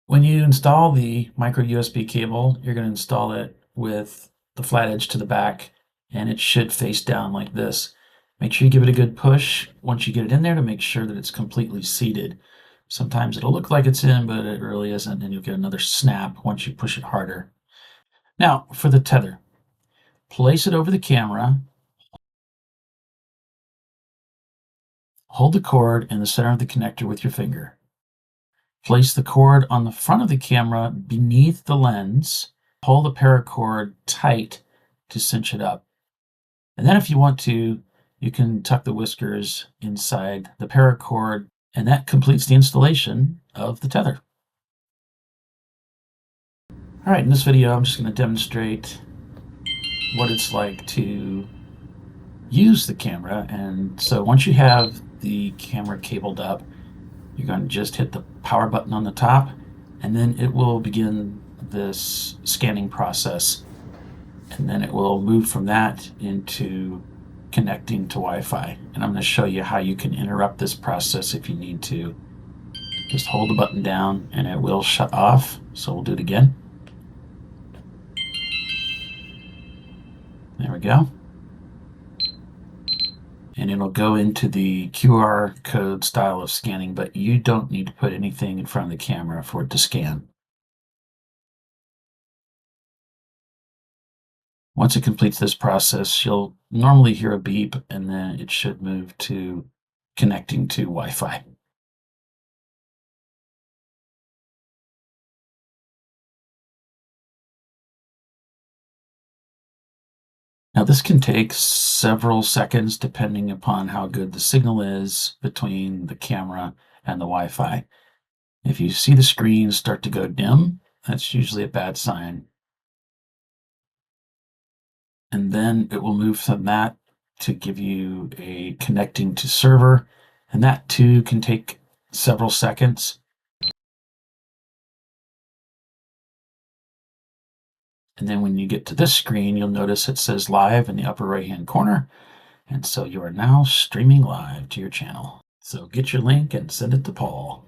When you install the micro USB cable, you're going to install it with the flat edge to the back, and it should face down like this. Make sure you give it a good push once you get it in there to make sure that it's completely seated. Sometimes it'll look like it's in, but it really isn't, and you'll get another snap once you push it harder. Now, for the tether, place it over the camera, hold the cord in the center of the connector with your finger. Place the cord on the front of the camera beneath the lens. Pull the paracord tight to cinch it up. And then if you want to, you can tuck the whiskers inside the paracord, and that completes the installation of the tether. All right, in this video, I'm just going to demonstrate what it's like to use the camera. And so once you have the camera cabled up, you're going to just hit the power button on the top, and then it will begin this scanning process. And then it will move from that into connecting to Wi-Fi. And I'm going to show you how you can interrupt this process if you need to. Just hold the button down and it will shut off. So we'll do it again. There we go. And it'll go into the QR code style of scanning, but you don't need to put anything in front of the camera for it to scan. Once it completes this process, you'll normally hear a beep, and then it should move to connecting to Wi-Fi. Now, this can take several seconds depending upon how good the signal is between the camera and the Wi-Fi. If you see the screen start to go dim, that's usually a bad sign. And then it will move from that to give you a connecting to server, and that too can take several seconds. And then when you get to this screen, you'll notice it says live in the upper right-hand corner. And so you are now streaming live to your channel. So get your link and send it to Paul.